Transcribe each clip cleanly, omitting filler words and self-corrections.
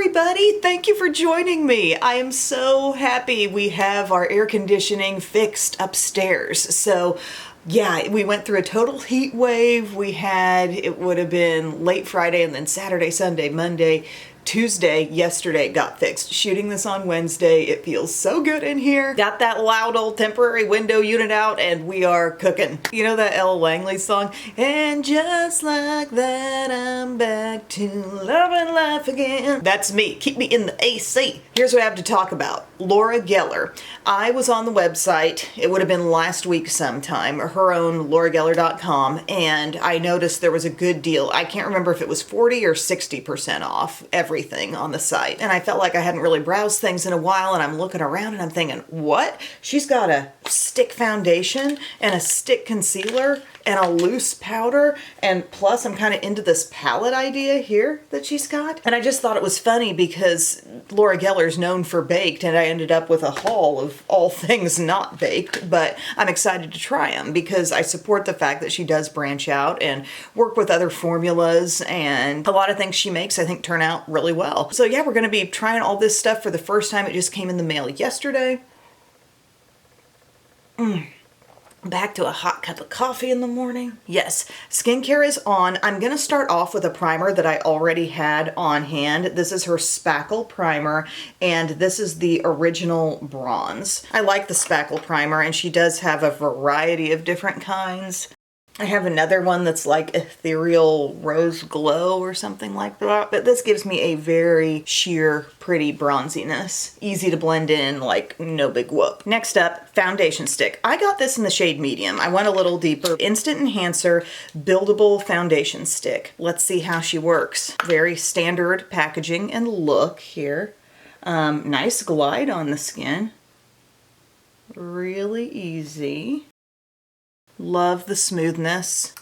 everybody! Thank you for joining me. I am so happy we have our air conditioning fixed upstairs. So yeah, we went through a total heat wave. It would have been late Friday and then Saturday, Sunday, Monday, Tuesday, yesterday it got fixed. Shooting this on Wednesday. It feels so good in here. Got that loud old temporary window unit out and we are cooking. You know that Elle Langley song? And just like that, I'm back to loving life again. That's me. Keep me in the AC. Here's what I have to talk about. Laura Geller. I was on the website. It would have been last week sometime, her own laurageller.com, and I noticed there was a good deal. I can't remember if it was 40 or 60% off everything on the site. And I felt like I hadn't really browsed things in a while, and I'm looking around and I'm thinking, what? She's got a stick foundation and a stick concealer and a loose powder, and plus I'm kind of into this palette idea here that she's got. And I just thought it was funny because Laura Geller's known for baked, and I ended up with a haul of all things not baked, but I'm excited to try them because I support the fact that she does branch out and work with other formulas, and a lot of things she makes I think turn out really well. So yeah, we're going to be trying all this stuff for the first time. It just came in the mail yesterday. Back to a hot cup of coffee in the morning. Yes, skincare is on. I'm going to start off with a primer that I already had on hand. This is her Spackle Primer, and this is the original bronze. I like the Spackle Primer, and she does have a variety of different kinds. I have another one that's like Ethereal Rose Glow or something like that, but this gives me a very sheer, pretty bronziness. Easy to blend in, like no big whoop. Next up, foundation stick. I got this in the shade medium. I went a little deeper. Instant Enhancer Buildable Foundation Stick. Let's see how she works. Very standard packaging and look here. Nice glide on the skin. Really easy. Love the smoothness.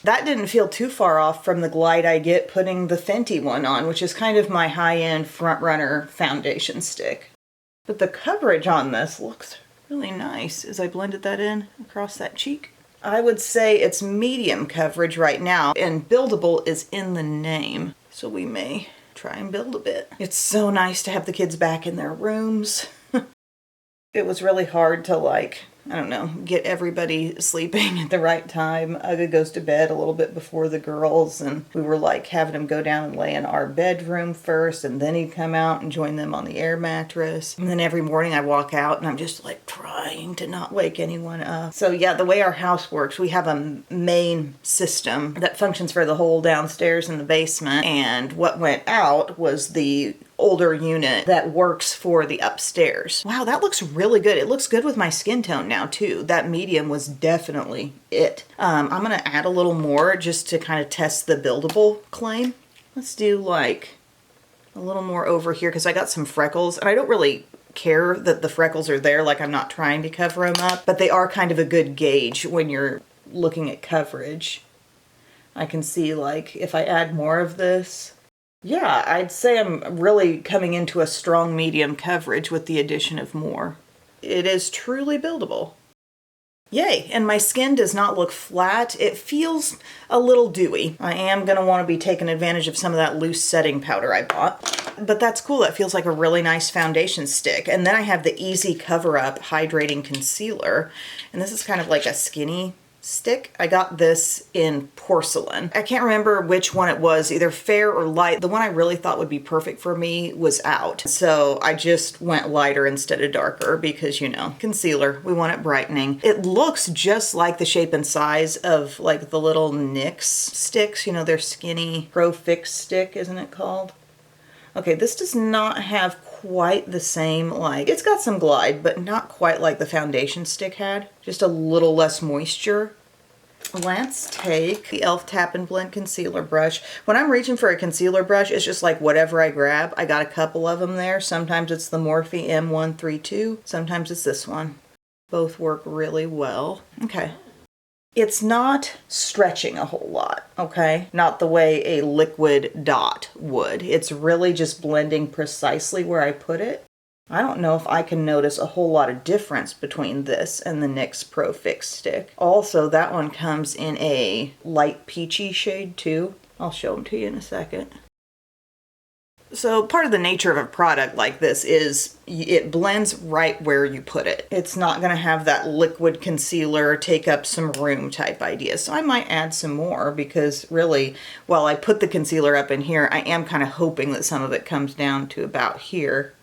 That didn't feel too far off from the glide I get putting the Fenty one on, which is kind of my high-end front runner foundation stick. But the coverage on this looks really nice as I blended that in across that cheek. I would say it's medium coverage right now, and buildable is in the name, so we may try and build a bit. It's so nice to have the kids back in their rooms. It was really hard to I don't know, get everybody sleeping at the right time. Uga goes to bed a little bit before the girls, and we were having him go down and lay in our bedroom first, and then he'd come out and join them on the air mattress. And then every morning I walk out and I'm just trying to not wake anyone up. So yeah, the way our house works, we have a main system that functions for the whole downstairs and the basement, and what went out was the older unit that works for the upstairs. Wow, that looks really good. It looks good with my skin tone now too. That medium was definitely it. I'm gonna add a little more just to kind of test the buildable claim. Let's do a little more over here because I got some freckles, and I don't really care that the freckles are there. I'm not trying to cover them up, but they are kind of a good gauge when you're looking at coverage. I can see if I add more of this. Yeah, I'd say I'm really coming into a strong medium coverage with the addition of more. It is truly buildable. Yay, and my skin does not look flat. It feels a little dewy. I am going to want to be taking advantage of some of that loose setting powder I bought. But that's cool. That feels like a really nice foundation stick. And then I have the Easy Cover Up Hydrating Concealer. And this is kind of like a skinny stick. I got this in porcelain. I can't remember which one it was, either fair or light. The one I really thought would be perfect for me was out. So I just went lighter instead of darker because, concealer, we want it brightening. It looks just like the shape and size of the little NYX sticks, their skinny Pro Fix stick, isn't it called? Okay, this does not have quite the same, it's got some glide, but not quite like the foundation stick had. Just a little less moisture. Let's take the e.l.f. Tap and Blend Concealer Brush. When I'm reaching for a concealer brush, it's just whatever I grab. I got a couple of them there. Sometimes it's the Morphe M132. Sometimes it's this one. Both work really well. Okay. It's not stretching a whole lot, okay? Not the way a liquid dot would. It's really just blending precisely where I put it. I don't know if I can notice a whole lot of difference between this and the NYX Pro Fix stick. Also, that one comes in a light peachy shade too. I'll show them to you in a second. So part of the nature of a product like this is it blends right where you put it. It's not going to have that liquid concealer take up some room type idea. So I might add some more because really, while I put the concealer up in here, I am kind of hoping that some of it comes down to about here.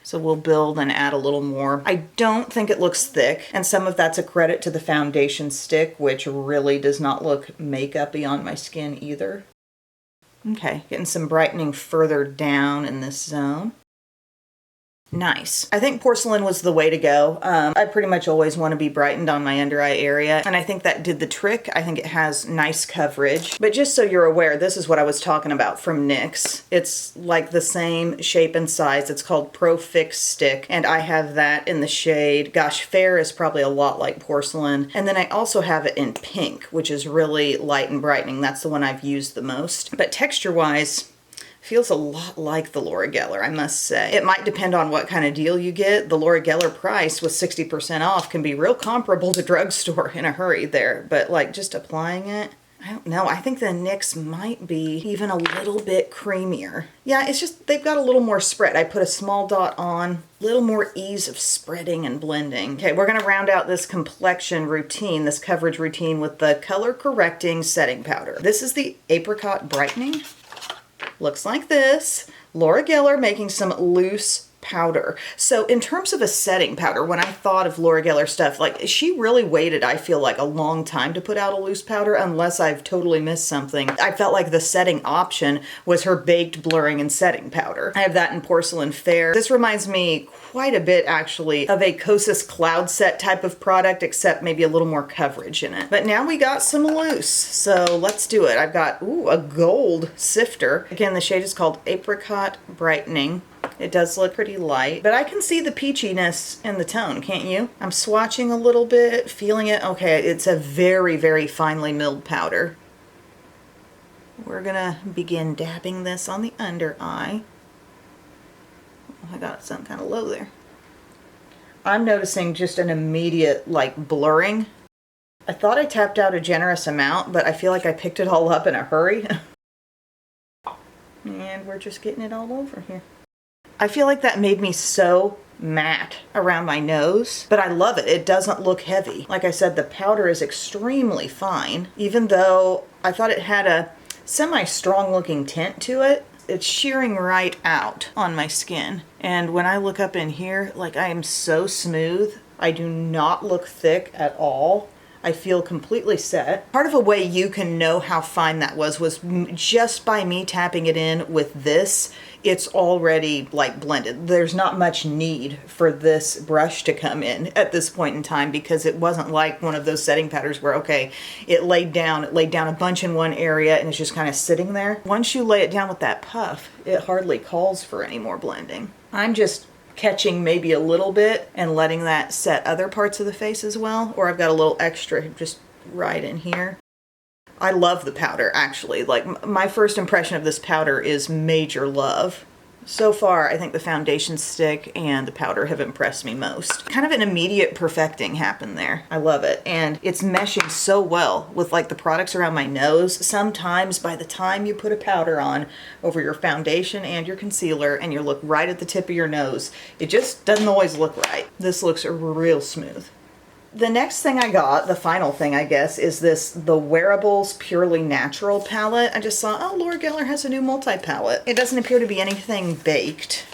So we'll build and add a little more. I don't think it looks thick, and some of that's a credit to the foundation stick, which really does not look makeup-y on my skin either. Okay, getting some brightening further down in this zone. Nice. I think porcelain was the way to go. I pretty much always want to be brightened on my under eye area, and I think that did the trick. I think it has nice coverage. But just so you're aware, this is what I was talking about from NYX. It's like the same shape and size. It's called Pro Fix Stick, and I have that in the shade, gosh, fair is probably a lot like porcelain. And then I also have it in pink, which is really light and brightening. That's the one I've used the most. But texture-wise, feels a lot like the Laura Geller, I must say. It might depend on what kind of deal you get. The Laura Geller price with 60% off can be real comparable to drugstore in a hurry there. But like just applying it, I don't know. I think the NYX might be even a little bit creamier. Yeah, it's just they've got a little more spread. I put a small dot on, a little more ease of spreading and blending. Okay, we're gonna round out this complexion routine, this coverage routine with the color correcting setting powder. This is the Apricot Brightening. Looks like this. Laura Geller making some loose powder. So in terms of a setting powder, when I thought of Laura Geller stuff, like she really waited, I feel like, a long time to put out a loose powder, unless I've totally missed something. I felt like the setting option was her baked blurring and setting powder. I have that in Porcelain Fair. This reminds me quite a bit actually of a Kosas Cloud Set type of product, except maybe a little more coverage in it. But now we got some loose, so let's do it. I've got, ooh, a gold sifter. Again, the shade is called Apricot Brightening. It does look pretty light, but I can see the peachiness in the tone, can't you? I'm swatching a little bit, feeling it. Okay, it's a very, very finely milled powder. We're gonna begin dabbing this on the under eye. Oh, I got something kind of low there. I'm noticing just an immediate, like, blurring. I thought I tapped out a generous amount, but I feel like I picked it all up in a hurry. And we're just getting it all over here. I feel like that made me so matte around my nose, but I love it. It doesn't look heavy. Like I said, the powder is extremely fine, even though I thought it had a semi-strong looking tint to it. It's shearing right out on my skin. And when I look up in here, like I am so smooth. I do not look thick at all. I feel completely set. Part of a way you can know how fine that was just by me tapping it in with this. It's already like blended. There's not much need for this brush to come in at this point in time, because it wasn't like one of those setting powders where, okay, it laid down a bunch in one area and it's just kind of sitting there. Once you lay it down with that puff, it hardly calls for any more blending. I'm just catching maybe a little bit and letting that set other parts of the face as well, or I've got a little extra just right in here. I love the powder, actually. Like, my first impression of this powder is major love. So far, I think the foundation stick and the powder have impressed me most. Kind of an immediate perfecting happened there. I love it. And it's meshing so well with like the products around my nose. Sometimes by the time you put a powder on over your foundation and your concealer and you look right at the tip of your nose, it just doesn't always look right. This looks real smooth. The next thing I got, the final thing I guess, is the Wearables Purely Natural palette. I just saw, oh, Laura Geller has a new multi-palette. It doesn't appear to be anything baked.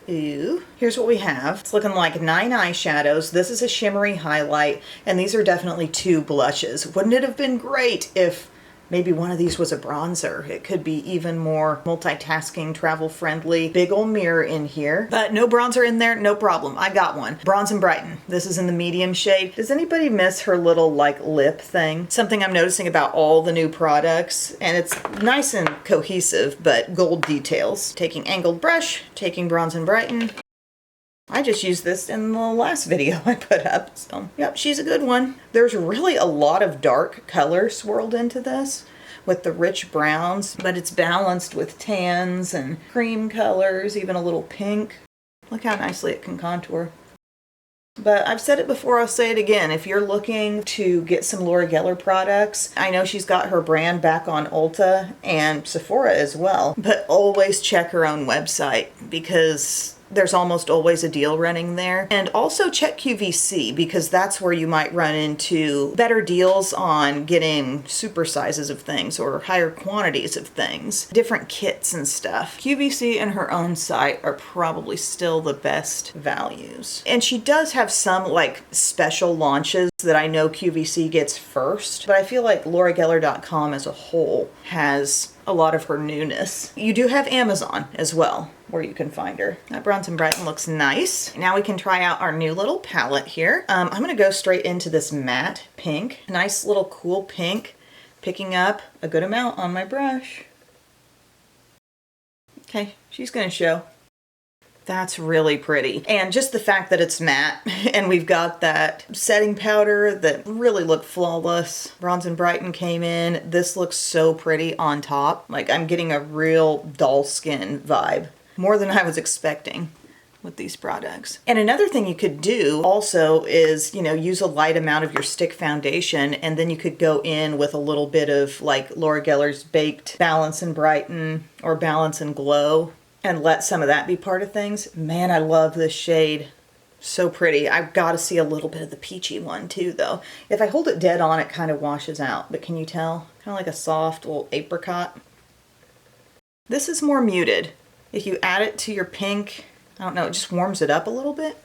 Ooh, here's what we have. It's looking like 9 eyeshadows. This is a shimmery highlight, and these are definitely 2 blushes. Wouldn't it have been great if maybe one of these was a bronzer? It could be even more multitasking, travel friendly. Big old mirror in here, but no bronzer in there, no problem. I got one. Bronze and Brighten. This is in the medium shade. Does anybody miss her little like lip thing? Something I'm noticing about all the new products, and it's nice and cohesive, but gold details. Taking angled brush, taking Bronze and Brighten. I just used this in the last video I put up, so yep, she's a good one. There's really a lot of dark color swirled into this with the rich browns, but it's balanced with tans and cream colors, even a little pink. Look how nicely it can contour. But I've said it before, I'll say it again. If you're looking to get some Laura Geller products, I know she's got her brand back on Ulta and Sephora as well, but always check her own website because there's almost always a deal running there. And also check QVC because that's where you might run into better deals on getting super sizes of things or higher quantities of things, different kits and stuff. QVC and her own site are probably still the best values. And she does have some like special launches that I know QVC gets first, but I feel like laurageller.com as a whole has a lot of her newness. You do have Amazon as well, where you can find her. That Bronze & Brighten looks nice. Now we can try out our new little palette here. I'm gonna go straight into this matte pink. Nice little cool pink, picking up a good amount on my brush. Okay, she's gonna show. That's really pretty. And just the fact that it's matte and we've got that setting powder that really looked flawless. Bronze & Brighten came in. This looks so pretty on top. Like I'm getting a real dull skin vibe. More than I was expecting with these products. And another thing you could do also is, you know, use a light amount of your stick foundation and then you could go in with a little bit of like Laura Geller's Baked Balance and Brighten or Balance and Glow and let some of that be part of things. Man, I love this shade. So pretty. I've got to see a little bit of the peachy one too though. If I hold it dead on, it kind of washes out, but can you tell? Kind of like a soft little apricot. This is more muted. If you add it to your pink, I don't know, it just warms it up a little bit.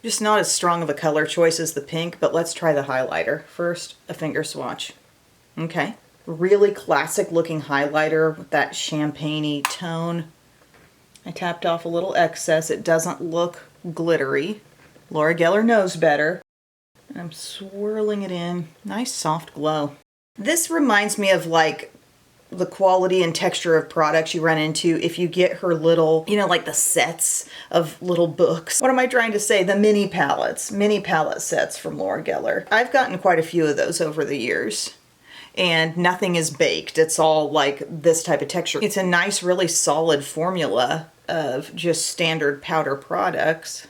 Just not as strong of a color choice as the pink, but let's try the highlighter. First, a finger swatch. Okay. Really classic looking highlighter with that champagne-y tone. I tapped off a little excess. It doesn't look glittery. Laura Geller knows better. I'm swirling it in. Nice soft glow. This reminds me of like the quality and texture of products you run into if you get her little, you know, like the sets of little books. What am I trying to say? The mini palettes, mini palette sets from Laura Geller. I've gotten quite a few of those over the years. And nothing is baked. It's all like this type of texture. It's a nice, really solid formula of just standard powder products.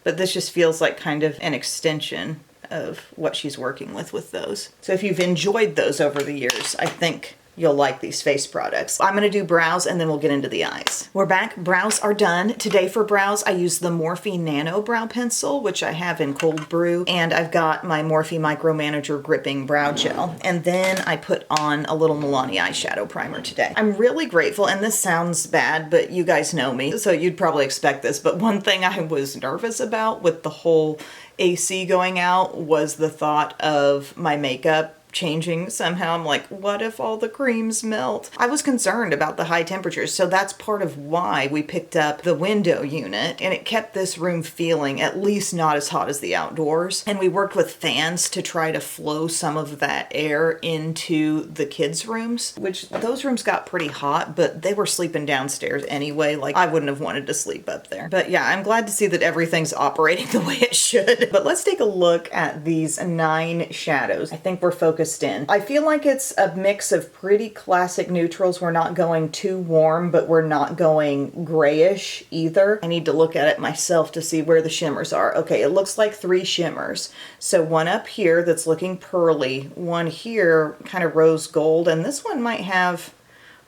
But this just feels like kind of an extension of what she's working with those. So if you've enjoyed those over the years, I think you'll like these face products. I'm gonna do brows and then we'll get into the eyes. We're back, brows are done. Today for brows, I use the Morphe Nano Brow Pencil, which I have in Cold Brew, and I've got my Morphe Micro Manager Gripping Brow Gel. And then I put on a little Milani eyeshadow primer today. I'm really grateful, and this sounds bad, but you guys know me, so you'd probably expect this, but one thing I was nervous about with the whole AC going out was the thought of my makeup changing somehow. I'm like, what if all the creams melt? I was concerned about the high temperatures, so that's part of why we picked up the window unit, and it kept this room feeling at least not as hot as the outdoors. And we worked with fans to try to flow some of that air into the kids' rooms, which those rooms got pretty hot, but they were sleeping downstairs anyway. Like I wouldn't have wanted to sleep up there. But yeah, I'm glad to see that everything's operating the way it should. But let's take a look at these 9 shadows. I think we're focused in. I feel like it's a mix of pretty classic neutrals. We're not going too warm, but we're not going grayish either. I need to look at it myself to see where the shimmers are. Okay, it looks like 3 shimmers. So one up here that's looking pearly, one here kind of rose gold, and this one might have,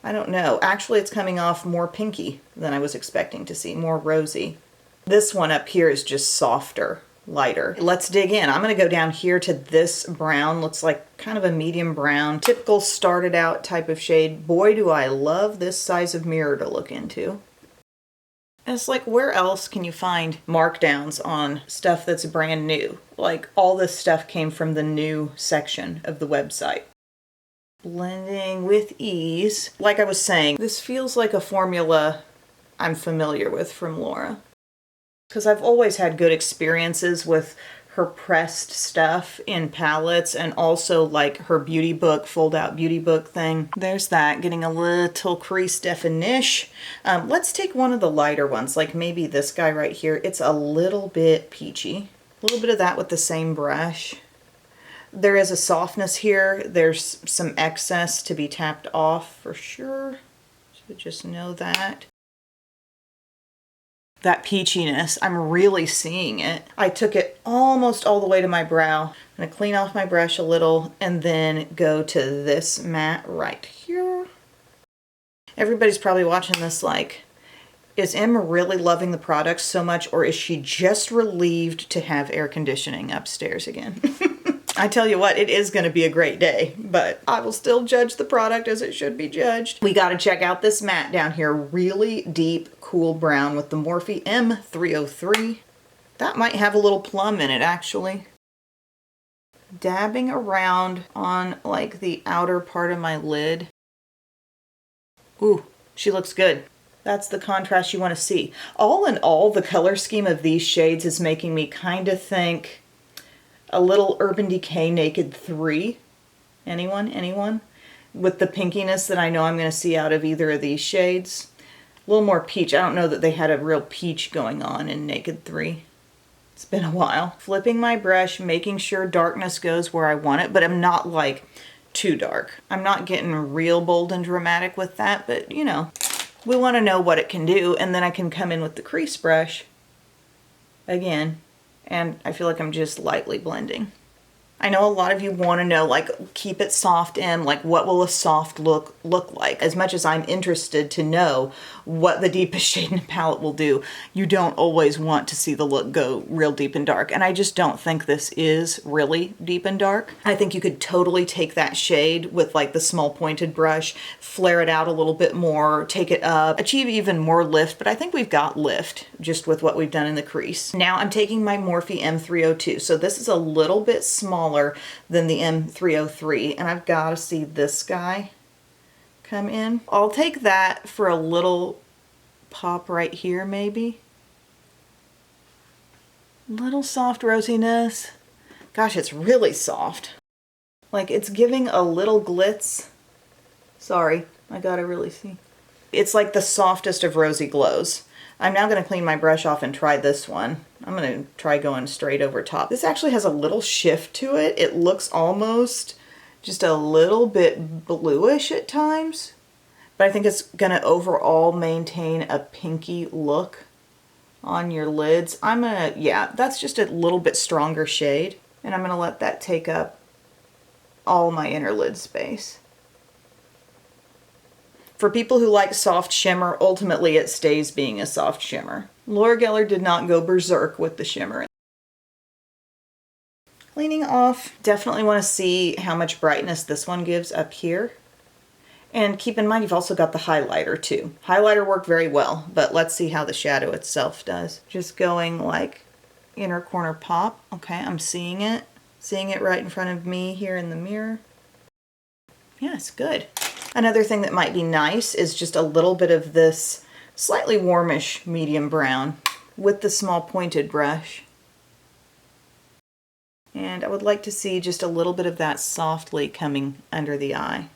I don't know, actually it's coming off more pinky than I was expecting to see, more rosy. This one up here is just softer, lighter. Let's dig in. I'm going to go down here to this brown. Looks like kind of a medium brown. Typical started out type of shade. Boy, do I love this size of mirror to look into. And it's like, where else can you find markdowns on stuff that's brand new? Like all this stuff came from the new section of the website. Blending with ease. Like I was saying, this feels like a formula I'm familiar with from Laura, because I've always had good experiences with her pressed stuff in palettes and also like her beauty book, fold out beauty book thing. There's that, getting a little crease definition. Let's take one of the lighter ones, like maybe this guy right here. It's a little bit peachy. A little bit of that with the same brush. There is a softness here. There's some excess to be tapped off for sure. So just know that. That peachiness, I'm really seeing it. I took it almost all the way to my brow. I'm gonna clean off my brush a little and then go to this matte right here. Everybody's probably watching this like, is Em really loving the product so much, or is she just relieved to have air conditioning upstairs again? I tell you what, it is going to be a great day, but I will still judge the product as it should be judged. We got to check out this matte down here. Really deep, cool brown with the Morphe M303. That might have a little plum in it, actually. Dabbing around on like the outer part of my lid. Ooh, she looks good. That's the contrast you want to see. All in all, the color scheme of these shades is making me kind of think a little Urban Decay Naked 3. Anyone? Anyone? With the pinkiness that I know I'm going to see out of either of these shades. A little more peach. I don't know that they had a real peach going on in Naked 3. It's been a while. Flipping my brush, making sure darkness goes where I want it, but I'm not like too dark. I'm not getting real bold and dramatic with that, but you know, we want to know what it can do, and then I can come in with the crease brush again. And I feel like I'm just lightly blending. I know a lot of you want to know, like, keep it soft, Em, like what will a soft look like? As much as I'm interested to know what the deepest shade in the palette will do, you don't always want to see the look go real deep and dark. And I just don't think this is really deep and dark. I think you could totally take that shade with like the small pointed brush, flare it out a little bit more, take it up, achieve even more lift, but I think we've got lift just with what we've done in the crease. Now I'm taking my Morphe M302. So this is a little bit smaller than the M303, and I've got to see this guy come in. I'll take that for a little pop right here, maybe. Little soft rosiness. Gosh, it's really soft. Like it's giving a little glitz. Sorry, I gotta really see. It's like the softest of rosy glows. I'm now going to clean my brush off and try this one. I'm going to try going straight over top. This actually has a little shift to it. It looks almost just a little bit bluish at times, but I think it's going to overall maintain a pinky look on your lids. Yeah, that's just a little bit stronger shade, and I'm going to let that take up all my inner lid space. For people who like soft shimmer, ultimately it stays being a soft shimmer. Laura Geller did not go berserk with the shimmer. Cleaning off, definitely want to see how much brightness this one gives up here. And keep in mind you've also got the highlighter too. Highlighter worked very well, but let's see how the shadow itself does. Just going like inner corner pop. Okay, I'm seeing it. Seeing it right in front of me here in the mirror. Yes, good. Another thing that might be nice is just a little bit of this slightly warmish medium brown with the small pointed brush. And I would like to see just a little bit of that softly coming under the eye.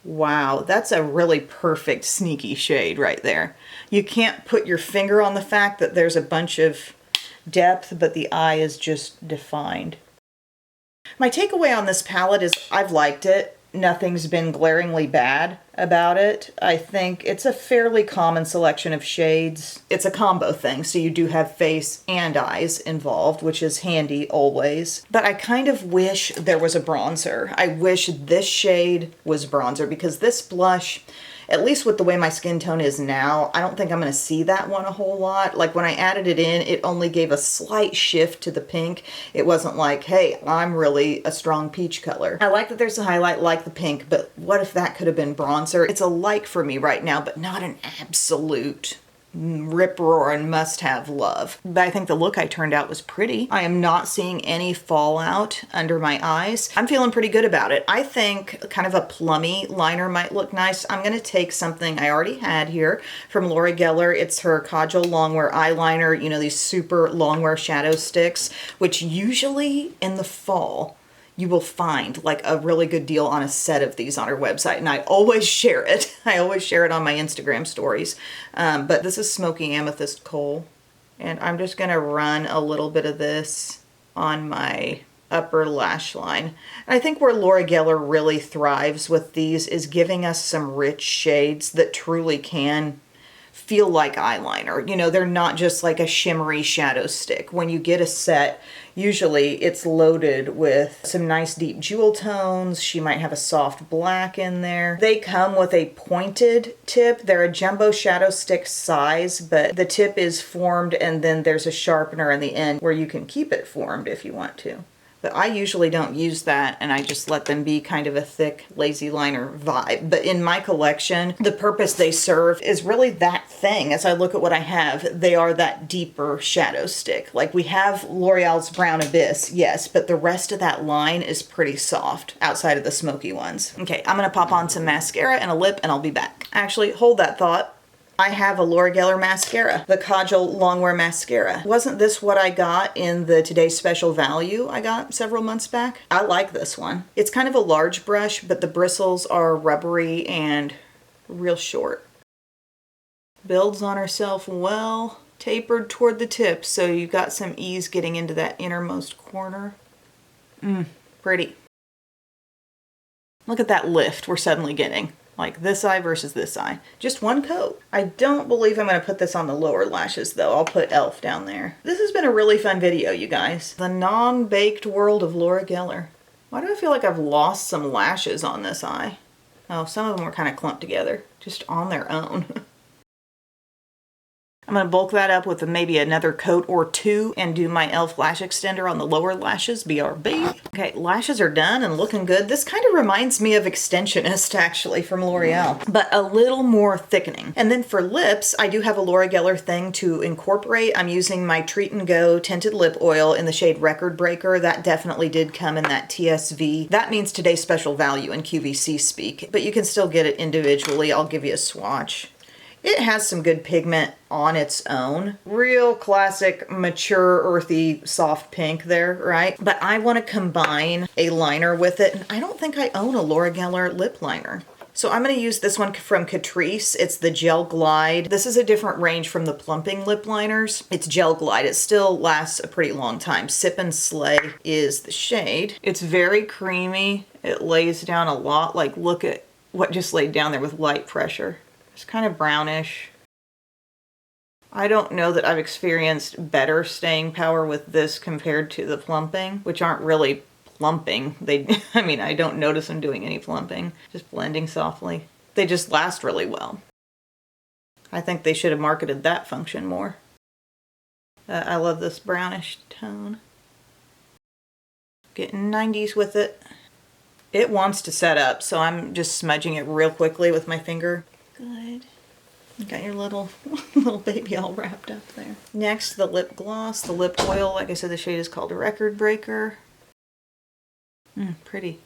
Wow, that's a really perfect sneaky shade right there. You can't put your finger on the fact that there's a bunch of depth, but the eye is just defined. My takeaway on this palette is I've liked it. Nothing's been glaringly bad about it. I think it's a fairly common selection of shades. It's a combo thing, so you do have face and eyes involved, which is handy always. But I kind of wish there was a bronzer. I wish this shade was bronzer, because this blush, at least with the way my skin tone is now, I don't think I'm going to see that one a whole lot. Like when I added it in, it only gave a slight shift to the pink. It wasn't like, hey, I'm really a strong peach color. I like that there's a highlight like the pink, but what if that could have been bronzer? It's a like for me right now, but not an absolute rip-roaring must-have love. But I think the look I turned out was pretty. I am not seeing any fallout under my eyes. I'm feeling pretty good about it. I think kind of a plummy liner might look nice. I'm going to take something I already had here from Laura Geller. It's her Kajal Longwear eyeliner, you know, these super longwear shadow sticks, which usually in the fall you will find like a really good deal on a set of these on her website, and I always share it. I always share it on my Instagram stories. But this is Smoky Amethyst Kohl, and I'm just gonna run a little bit of this on my upper lash line. And I think where Laura Geller really thrives with these is giving us some rich shades that truly can feel like eyeliner. You know, they're not just like a shimmery shadow stick. When you get a set, usually it's loaded with some nice deep jewel tones. She might have a soft black in there. They come with a pointed tip. They're a jumbo shadow stick size, but the tip is formed and then there's a sharpener in the end where you can keep it formed if you want to. But I usually don't use that, and I just let them be kind of a thick, lazy liner vibe. But in my collection, the purpose they serve is really that thing. As I look at what I have, they are that deeper shadow stick. Like we have L'Oreal's Brown Abyss, yes, but the rest of that line is pretty soft outside of the smoky ones. Okay, I'm gonna pop on some mascara and a lip, and I'll be back. Actually, hold that thought. I have a Laura Geller mascara, the Kajal Longwear Mascara. Wasn't this what I got in the Today's Special Value I got several months back? I like this one. It's kind of a large brush, but the bristles are rubbery and real short. Builds on herself well, tapered toward the tip, so you've got some ease getting into that innermost corner. Pretty. Look at that lift we're suddenly getting. Like this eye versus this eye. Just one coat. I don't believe I'm going to put this on the lower lashes though. I'll put e.l.f. down there. This has been a really fun video, you guys. The non-baked world of Laura Geller. Why do I feel like I've lost some lashes on this eye? Oh, some of them were kind of clumped together, just on their own. I'm going to bulk that up with maybe another coat or two and do my e.l.f. lash extender on the lower lashes, BRB. Okay, lashes are done and looking good. This kind of reminds me of Extensionist, actually, from L'Oreal, but a little more thickening. And then for lips, I do have a Laura Geller thing to incorporate. I'm using my Treat and Go Tinted Lip Oil in the shade Record Breaker. That definitely did come in that TSV. That means Today's Special Value in QVC speak, but you can still get it individually. I'll give you a swatch. It has some good pigment on its own. Real classic, mature, earthy, soft pink there, right? But I want to combine a liner with it, and I don't think I own a Laura Geller lip liner. So I'm going to use this one from Catrice. It's the Gel Glide. This is a different range from the plumping lip liners. It's Gel Glide. It still lasts a pretty long time. Sip and Slay is the shade. It's very creamy. It lays down a lot. Like, look at what just laid down there with light pressure. It's kind of brownish. I don't know that I've experienced better staying power with this compared to the plumping, which aren't really plumping. I mean, I don't notice them doing any plumping, just blending softly. They just last really well. I think they should have marketed that function more. I love this brownish tone. Getting 90s with it. It wants to set up, so I'm just smudging it real quickly with my finger. Good. You got your little baby all wrapped up there. Next, the lip gloss, the lip oil. Like I said, the shade is called Record Breaker. Pretty.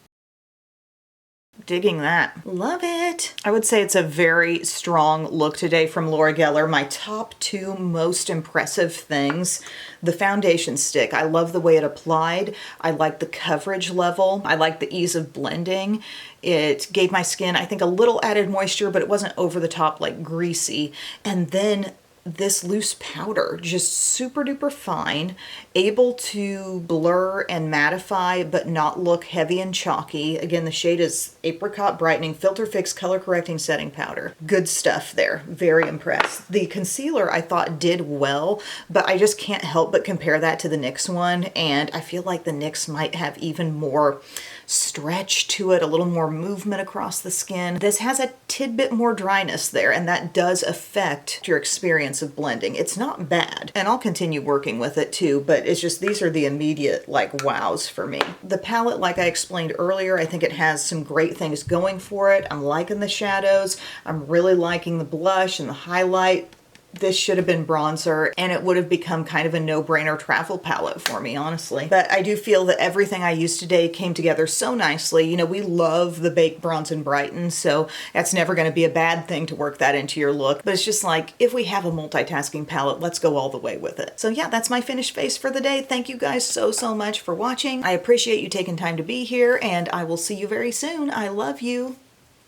Digging that. Love it. I would say it's a very strong look today from Laura Geller. My top two most impressive things. The foundation stick. I love the way it applied. I like the coverage level. I like the ease of blending. It gave my skin, I think, a little added moisture, but it wasn't over the top like greasy. And then this loose powder, just super duper fine, able to blur and mattify but not look heavy and chalky. Again, the shade is Apricot Brightening Filter Fix Color Correcting Setting Powder. Good stuff there. Very impressed. The concealer I thought did well, but I just can't help but compare that to the NYX one, and I feel like the NYX might have even more stretch to it, a little more movement across the skin. This has a tidbit more dryness there, and that does affect your experience of blending. It's not bad, and I'll continue working with it too, but it's just these are the immediate like wows for me. The palette, like I explained earlier, I think it has some great things going for it. I'm liking the shadows. I'm really liking the blush and the highlight. This should have been bronzer, and it would have become kind of a no-brainer travel palette for me, honestly. But I do feel that everything I used today came together so nicely. You know, we love the Bake, Bronze, and Brighten, so that's never going to be a bad thing to work that into your look. But it's just like, if we have a multitasking palette, let's go all the way with it. So yeah, that's my finished face for the day. Thank you guys so much for watching. I appreciate you taking time to be here, and I will see you very soon. I love you.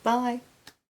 Bye.